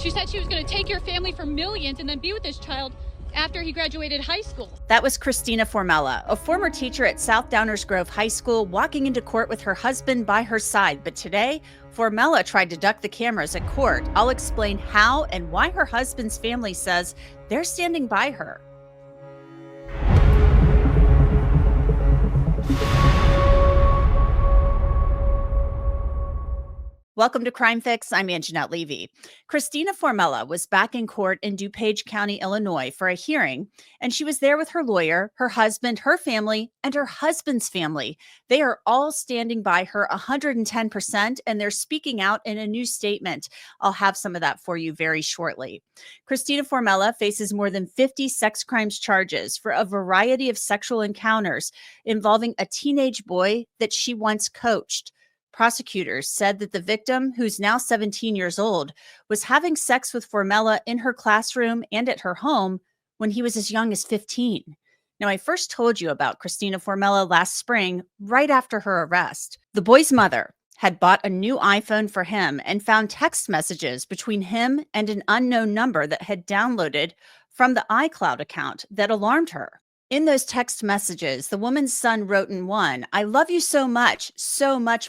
She said she was going to take your family for millions and then be with this child after he graduated high school. That was Christina Formella, a former teacher at South Downers Grove High School, walking into court with her husband by her side. But today, Formella tried to duck the cameras at court. I'll explain how and why her husband's family says they're standing by her. Welcome to Crime Fix. I'm Anjanette Levy. Christina Formella was back in court in DuPage County, Illinois for a hearing, and she was there with her lawyer, her husband, her family, and her husband's family. They are all standing by her 110%, and they're speaking out in a new statement. I'll have some of that for you very shortly. Christina Formella faces more than 50 sex crimes charges for a variety of sexual encounters involving a teenage boy that she once coached. Prosecutors said that the victim, who's now 17 years old, was having sex with Formella in her classroom and at her home when he was as young as 15. Now, I first told you about Christina Formella last spring, right after her arrest. The boy's mother had bought a new iPhone for him and found text messages between him and an unknown number that had downloaded from the iCloud account that alarmed her. In those text messages, the woman's son wrote in one, "I love you so much,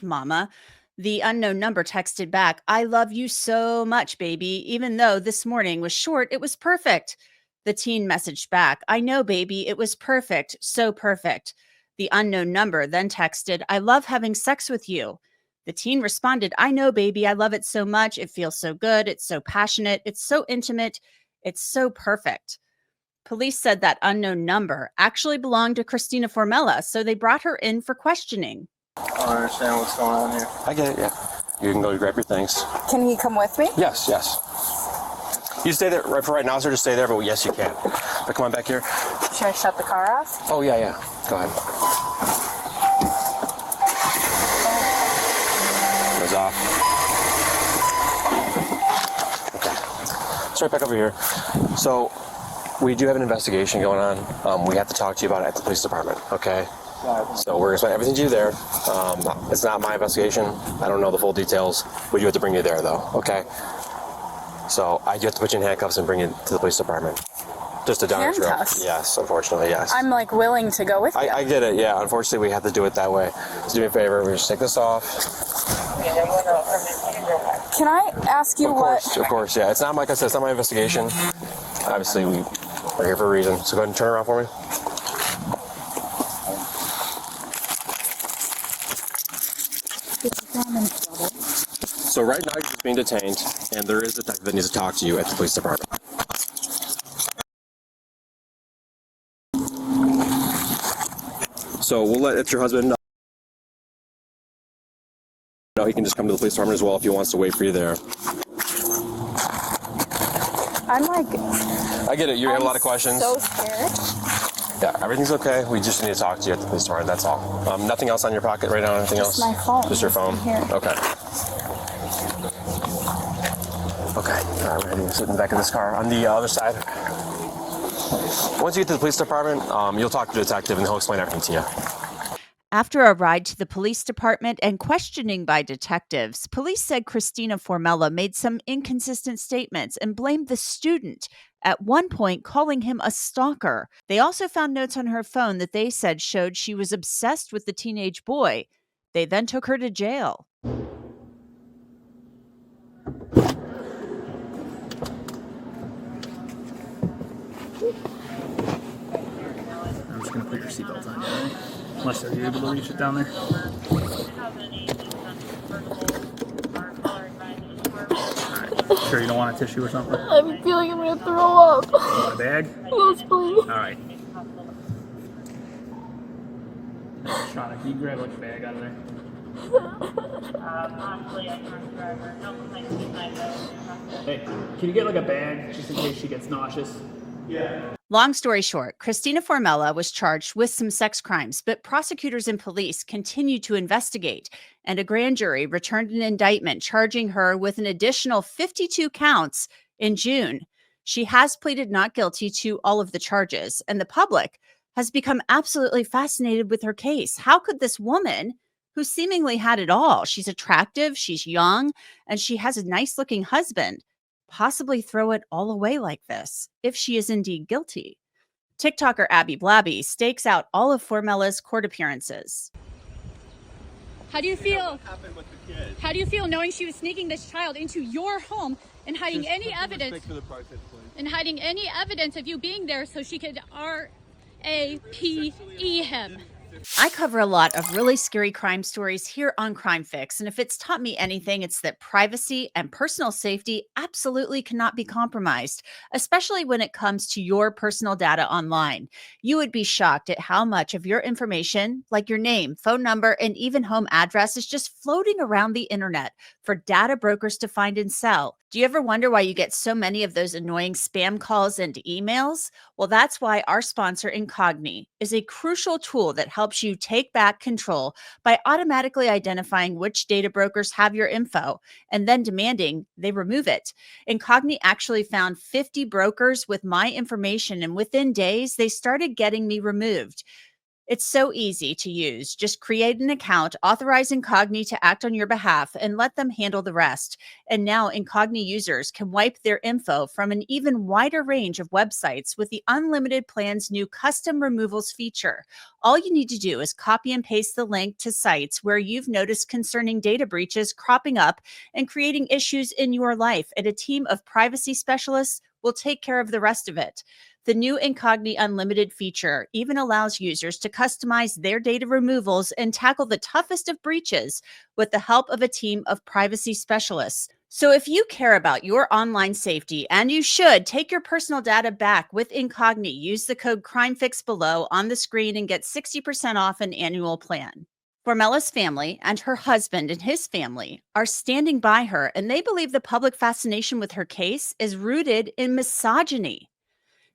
mama." The unknown number texted back, "I love you so much, baby. Even though this morning was short, it was perfect." The teen messaged back, "I know, baby, it was perfect, so perfect." The unknown number then texted, "I love having sex with you." The teen responded, "I know, baby, I love it so much. It feels so good. It's so passionate. It's so intimate. It's so perfect." Police said that unknown number actually belonged to Christina Formella, so they brought her in for questioning. I don't understand what's going on here. I get it, yeah. You can go grab your things. Can he come with me? Yes. You stay there for right now, sir. Just stay there, but yes, you can. But come on back here. Should I shut the car off? Oh, yeah. Go ahead. Goes off. Okay. Let's right back over here. So, we do have an investigation going on. We have to talk to you about it at the police department, okay? So we're going to explain everything to you there. It's not my investigation. I don't know the full details. We do have to bring you there, though, okay? So I do have to put you in handcuffs and bring you to the police department. Just a Downers Grove. Handcuffs? Yes, unfortunately, yes. I'm willing to go with you. I get it, yeah. Unfortunately, we have to do it that way. Just do me a favor. We just take this off. Can I ask you Of course, yeah. It's not, like I said, it's not my investigation. Obviously, we're here for a reason. So go ahead and turn around for me. So right now you're just being detained, and there is a detective that needs to talk to you at the police department. So we'll let your husband know. He can just come to the police department as well if he wants to wait for you there. I get it. You have a lot of questions. So scared. Yeah, everything's okay. We just need to talk to you at the police department. That's all. Nothing else on your pocket right now? Anything else? Just my phone. Just your phone? Here. Okay. Okay. All right, we're heading sit in the back of this car. On the other side. Once you get to the police department, you'll talk to the detective and he'll explain everything to you. After a ride to the police department and questioning by detectives, police said Christina Formella made some inconsistent statements and blamed the student, at one point calling him a stalker. They also found notes on her phone that they said showed she was obsessed with the teenage boy. They then took her to jail. I'm just going to put your seatbelt on, right? Unless are you able to reach it down there? Alright. Sure you don't want a tissue or something? I feel like I'm gonna throw up. You want a bag? Yes, please. Alright. Shauna, can you grab like a bag out of there? Hey, can you get like a bag just in case she gets nauseous? Yeah. Long story short, Christina Formella was charged with some sex crimes, but prosecutors and police continued to investigate, and a grand jury returned an indictment charging her with an additional 52 counts in June. She has pleaded not guilty to all of the charges, and the public has become absolutely fascinated with her case. How could this woman, who seemingly had it all, she's attractive, she's young, and she has a nice-looking husband, possibly throw it all away like this if she is indeed guilty. TikToker Abby Blabby stakes out all of Formella's court appearances. How do you feel? How do you feel knowing she was sneaking this child into your home and hiding any evidence? And hiding any evidence of you being there so she could RAPE him. I cover a lot of really scary crime stories here on Crime Fix, and if it's taught me anything, it's that privacy and personal safety absolutely cannot be compromised, especially when it comes to your personal data online. You would be shocked at how much of your information, like your name, phone number, and even home address, is just floating around the internet for data brokers to find and sell. Do you ever wonder why you get so many of those annoying spam calls and emails? Well, that's why our sponsor, Incogni, is a crucial tool that helps you take back control by automatically identifying which data brokers have your info and then demanding they remove it. Incogni actually found 50 brokers with my information, and within days, they started getting me removed. It's so easy to use. Just create an account, authorize Incogni to act on your behalf, and let them handle the rest. And now Incogni users can wipe their info from an even wider range of websites with the unlimited plan's new custom removals feature. All you need to do is copy and paste the link to sites where you've noticed concerning data breaches cropping up and creating issues in your life, and a team of privacy specialists will take care of the rest of it. The new Incogni Unlimited feature even allows users to customize their data removals and tackle the toughest of breaches with the help of a team of privacy specialists. So if you care about your online safety, and you should, take your personal data back with Incogni. Use the code CRIMEFIX below on the screen and get 60% off an annual plan. Formella's family and her husband and his family are standing by her, and they believe the public fascination with her case is rooted in misogyny.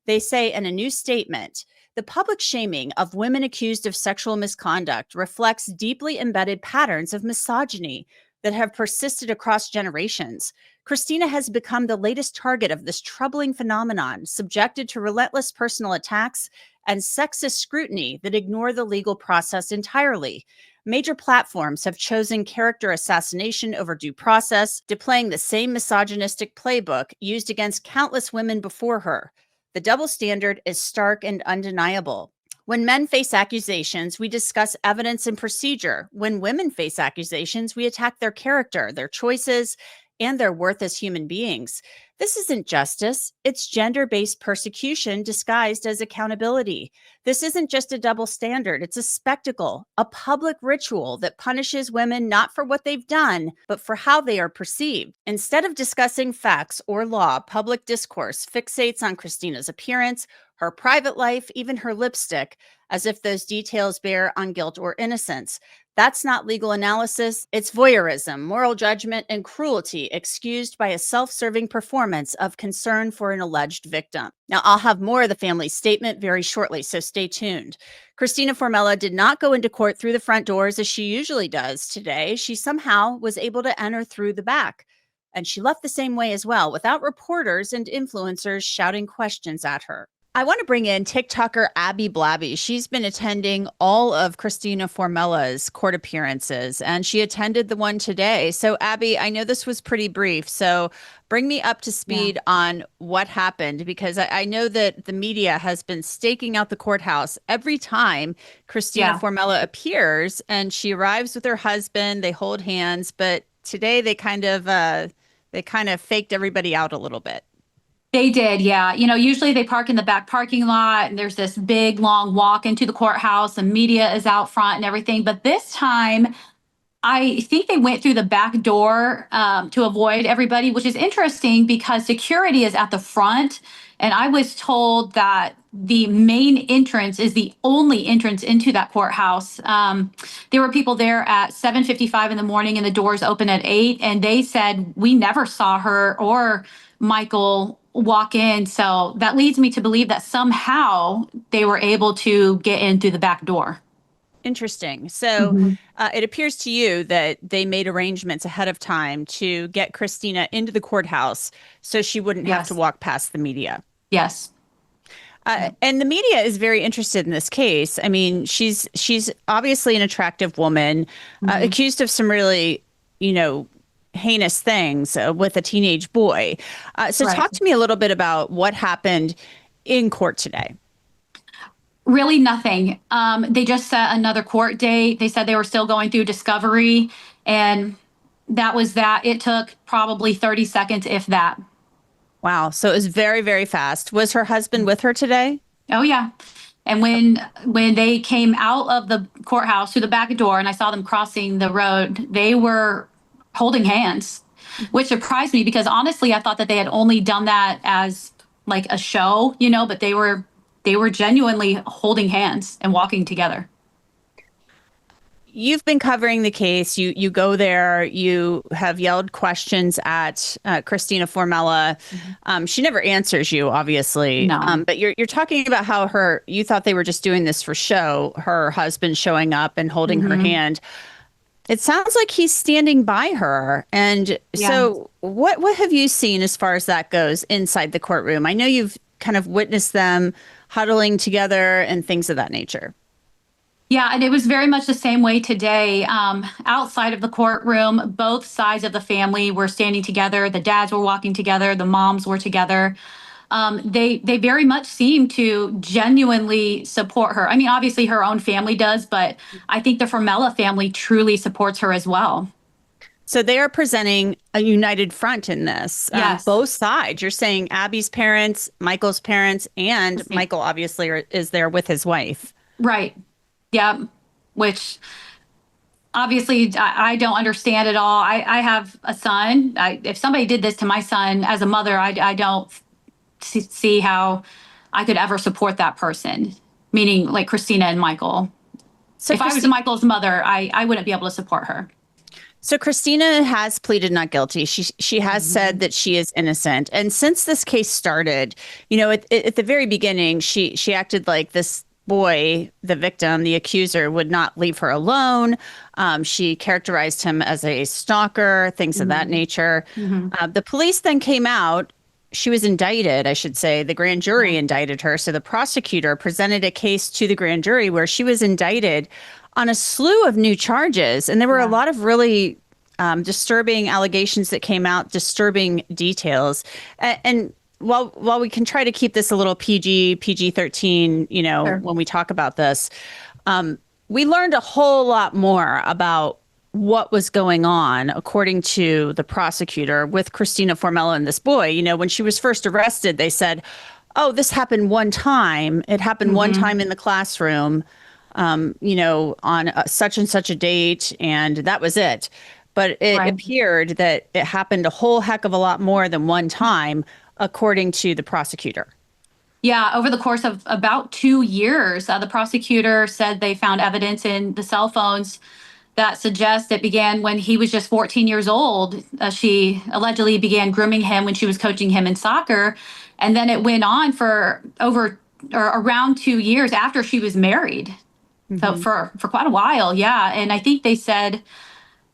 They say in a new statement, the public shaming of women accused of sexual misconduct reflects deeply embedded patterns of misogyny that have persisted across generations. Christina has become the latest target of this troubling phenomenon, subjected to relentless personal attacks and sexist scrutiny that ignore the legal process entirely. Major platforms have chosen character assassination over due process, deploying the same misogynistic playbook used against countless women before her. The double standard is stark and undeniable. When men face accusations, we discuss evidence and procedure. When women face accusations, we attack their character, their choices, and their worth as human beings. This isn't justice. It's gender-based persecution disguised as accountability. This isn't just a double standard. It's a spectacle, a public ritual that punishes women not for what they've done, but for how they are perceived. Instead of discussing facts or law, public discourse fixates on Christina's appearance, her private life, even her lipstick, as if those details bear on guilt or innocence. That's not legal analysis. It's voyeurism, moral judgment, and cruelty excused by a self-serving performance of concern for an alleged victim. Now, I'll have more of the family's statement very shortly, so stay tuned. Christina Formella did not go into court through the front doors as she usually does today. She somehow was able to enter through the back. And she left the same way as well, without reporters and influencers shouting questions at her. I want to bring in TikToker Abby Blabby. She's been attending all of Christina Formella's court appearances, and she attended the one today. So, Abby, I know this was pretty brief, so bring me up to speed on what happened, because I know that the media has been staking out the courthouse every time Christina Formella appears, and she arrives with her husband. They hold hands, but today they kind of faked everybody out a little bit. They did, yeah. You know, usually they park in the back parking lot and there's this big, long walk into the courthouse and media is out front and everything. But this time, I think they went through the back door to avoid everybody, which is interesting because security is at the front. And I was told that the main entrance is the only entrance into that courthouse. There were people there at 7:55 in the morning and the doors open at 8. And they said, we never saw her or Michael walk in. So that leads me to believe that somehow they were able to get in through the back door. Interesting. So it appears to you that they made arrangements ahead of time to get Christina into the courthouse so she wouldn't have to walk past the media. Yes. And the media is very interested in this case. I mean, she's obviously an attractive woman, accused of some really, heinous things with a teenage boy. So Right. talk to me a little bit about what happened in court today. Really nothing. They just set another court date. They said they were still going through discovery, and that was that. It took probably 30 seconds, if that. Wow. So it was very, very fast. Was her husband with her today? Oh yeah. And when they came out of the courthouse through the back door and I saw them crossing the road, they were holding hands, which surprised me because honestly, I thought that they had only done that as like a show, but they were genuinely holding hands and walking together. You've been covering the case. You go there. You have yelled questions at Christina Formella. She never answers you, obviously. No. But you're talking about how you thought they were just doing this for show. Her husband showing up and holding her hand. It sounds like he's standing by her. And so, what have you seen as far as that goes inside the courtroom? I know you've kind of witnessed them huddling together and things of that nature. Yeah, and it was very much the same way today. Outside of the courtroom, both sides of the family were standing together. The dads were walking together. The moms were together. They very much seem to genuinely support her. I mean, obviously her own family does, but I think the Formella family truly supports her as well. So they are presenting a united front in this. Yes. Both sides. You're saying Abby's parents, Michael's parents, and Michael obviously is there with his wife. Right. Yeah, which obviously I don't understand at all. I have a son. If somebody did this to my son as a mother, I don't see how I could ever support that person, meaning like Christina and Michael. So if I was Michael's mother, I wouldn't be able to support her. So Christina has pleaded not guilty. She has said that she is innocent. And since this case started, at the very beginning, she acted like this boy, the victim, the accuser, would not leave her alone. She characterized him as a stalker, things of that nature. The police then came out. She was indicted, I should say. The grand jury indicted her. So the prosecutor presented a case to the grand jury where she was indicted on a slew of new charges. And there were a lot of really disturbing allegations that came out, disturbing details. And while we can try to keep this a little PG-13, when we talk about this, we learned a whole lot more about what was going on, according to the prosecutor, with Christina Formella and this boy. When she was first arrested, they said, oh, this happened one time. It happened one time in the classroom, on such and such a date, and that was it. But it appeared that it happened a whole heck of a lot more than one time, according to the prosecutor. Yeah, over the course of about 2 years, the prosecutor said they found evidence in the cell phones that suggests it began when he was just 14 years old. She allegedly began grooming him when she was coaching him in soccer. And then it went on for around 2 years after she was married. So for quite a while, yeah. And I think they said,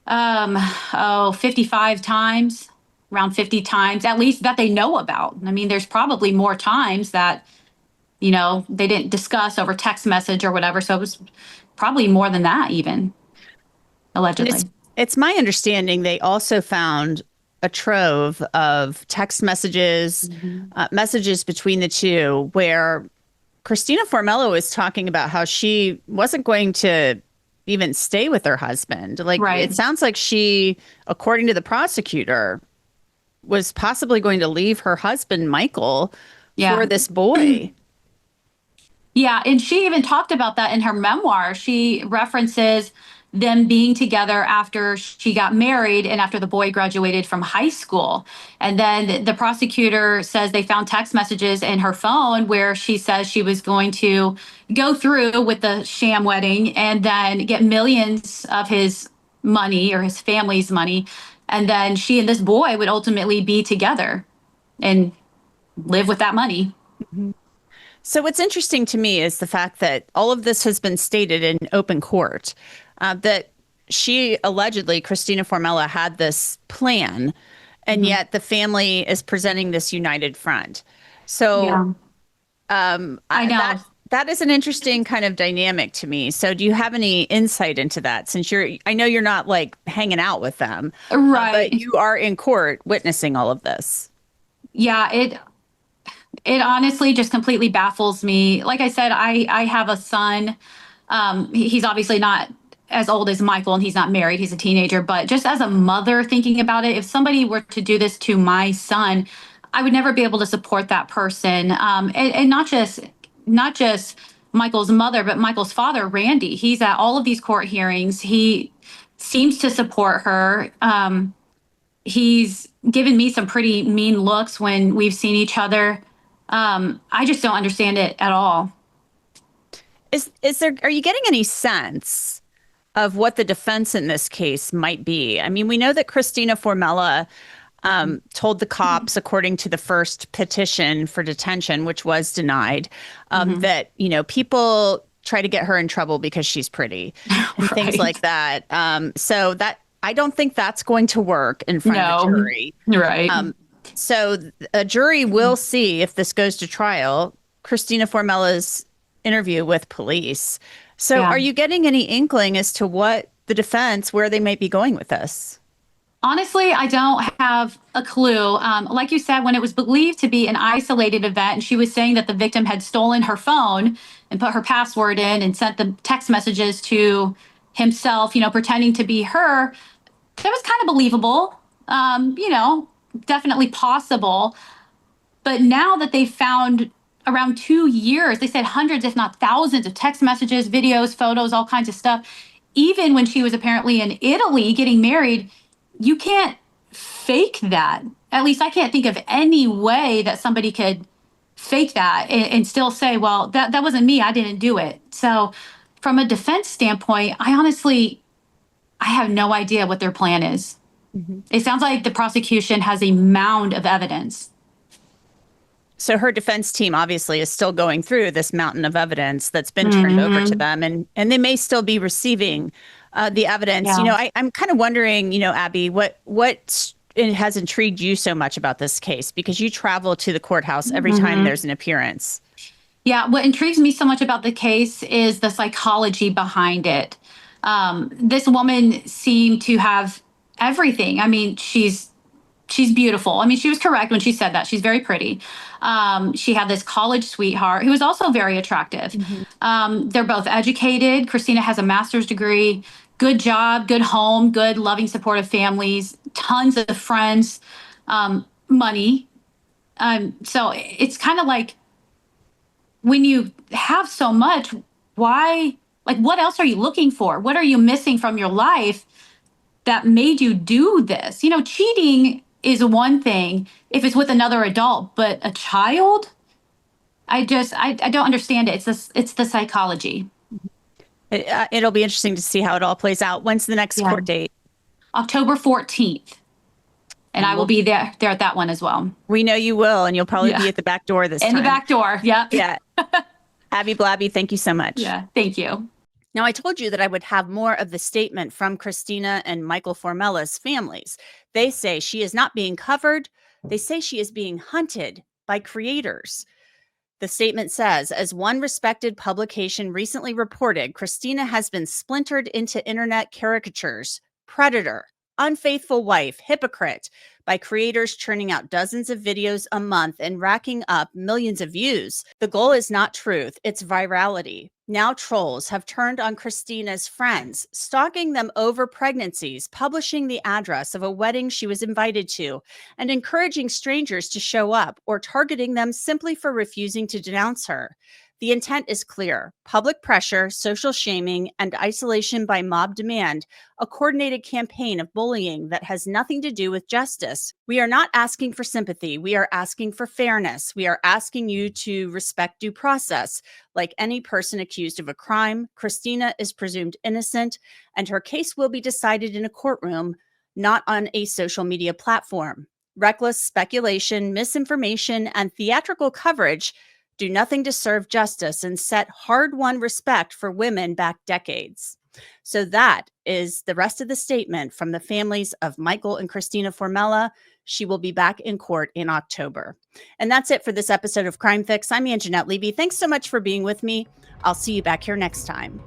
55 times. Around 50 times, at least that they know about. I mean, there's probably more times that, they didn't discuss over text message or whatever. So it was probably more than that, even, allegedly. It's my understanding they also found a trove of text messages, messages between the two, where Christina Formella was talking about how she wasn't going to even stay with her husband. It sounds like she, according to the prosecutor, was possibly going to leave her husband, Michael, for this boy. Yeah, and she even talked about that in her memoir. She references them being together after she got married and after the boy graduated from high school. And then the prosecutor says they found text messages in her phone where she says she was going to go through with the sham wedding and then get millions of his money or his family's money. And then she and this boy would ultimately be together and live with that money. So what's interesting to me is the fact that all of this has been stated in open court, that she allegedly, Christina Formella, had this plan, and yet the family is presenting this united front. So I know. That is an interesting kind of dynamic to me. So do you have any insight into that, since I know you're not like hanging out with them, Right. but you are in court witnessing all of this? Yeah, it honestly just completely baffles me. Like I said, I have a son. He's obviously not as old as Michael, and he's not married. He's a teenager. But just as a mother thinking about it, if somebody were to do this to my son, I would never be able to support that person. And not just Michael's mother, but Michael's father, Randy. He's at all of these court hearings. He seems to support her. He's given me some pretty mean looks when we've seen each other. I just don't understand it at all. Are you getting any sense of what the defense in this case might be? I mean, we know that Christina Formella told the cops, according to the first petition for detention, which was denied, that, people try to get her in trouble because she's pretty and things like that. So that I don't think that's going to work in front of a jury. Right. So a jury will see, if this goes to trial, Christina Formella's interview with police. So are you getting any inkling as to what the defense, where they might be going with this? Honestly, I don't have a clue. Like you said, when it was believed to be an isolated event, and she was saying that the victim had stolen her phone and put her password in and sent the text messages to himself, pretending to be her, that was kind of believable, definitely possible. But now that they found around 2 years, they said hundreds, if not thousands, of text messages, videos, photos, all kinds of stuff. Even when she was apparently in Italy getting married, you can't fake that. At least I can't think of any way that somebody could fake that and still say, well, that wasn't me. I didn't do it. So from a defense standpoint, I have no idea what their plan is. It sounds like the prosecution has a mound of evidence. So her defense team obviously is still going through this mountain of evidence that's been turned over to them, and they may still be receiving the evidence. Yeah. I'm kind of wondering, Abby, what has intrigued you so much about this case, because you travel to the courthouse every time there's an appearance. Yeah, what intrigues me so much about the case is the psychology behind it. This woman seemed to have everything. I mean, she's beautiful. I mean, she was correct when she said that. She's very pretty. She had this college sweetheart who was also very attractive. They're both educated. Christina has a master's degree, good job, good home, good, loving, supportive families, tons of friends, money. So it's kind of like, when you have so much, why, like, what else are you looking for? What are you missing from your life that made you do this? Cheating is one thing if it's with another adult, but a child, I don't understand it. It's the psychology. It'll be interesting to see how it all plays out. When's the next court date? October 14th. And I will be there at that one as well. We know you will, and you'll probably be at the back door this time. In the back door, yep. Yeah. Abby Blabby, thank you so much. Yeah, thank you. Now, I told you that I would have more of the statement from Christina and Michael Formella's families. They say she is not being covered. They say she is being hunted by creators. The statement says, as one respected publication recently reported, Christina has been splintered into internet caricatures, predator, unfaithful wife, hypocrite, by creators churning out dozens of videos a month and racking up millions of views. The goal is not truth, it's virality. Now trolls have turned on Christina's friends, stalking them over pregnancies, publishing the address of a wedding she was invited to, and encouraging strangers to show up, or targeting them simply for refusing to denounce her. The intent is clear: public pressure, social shaming, and isolation by mob demand, a coordinated campaign of bullying that has nothing to do with justice. We are not asking for sympathy. We are asking for fairness. We are asking you to respect due process. Like any person accused of a crime, Christina is presumed innocent, and her case will be decided in a courtroom, not on a social media platform. Reckless speculation, misinformation, and theatrical coverage do nothing to serve justice and set hard-won respect for women back decades. So that is the rest of the statement from the families of Michael and Christina Formella. She will be back in court in October. And that's it for this episode of Crime Fix. I'm Anjanette Levy. Thanks so much for being with me. I'll see you back here next time.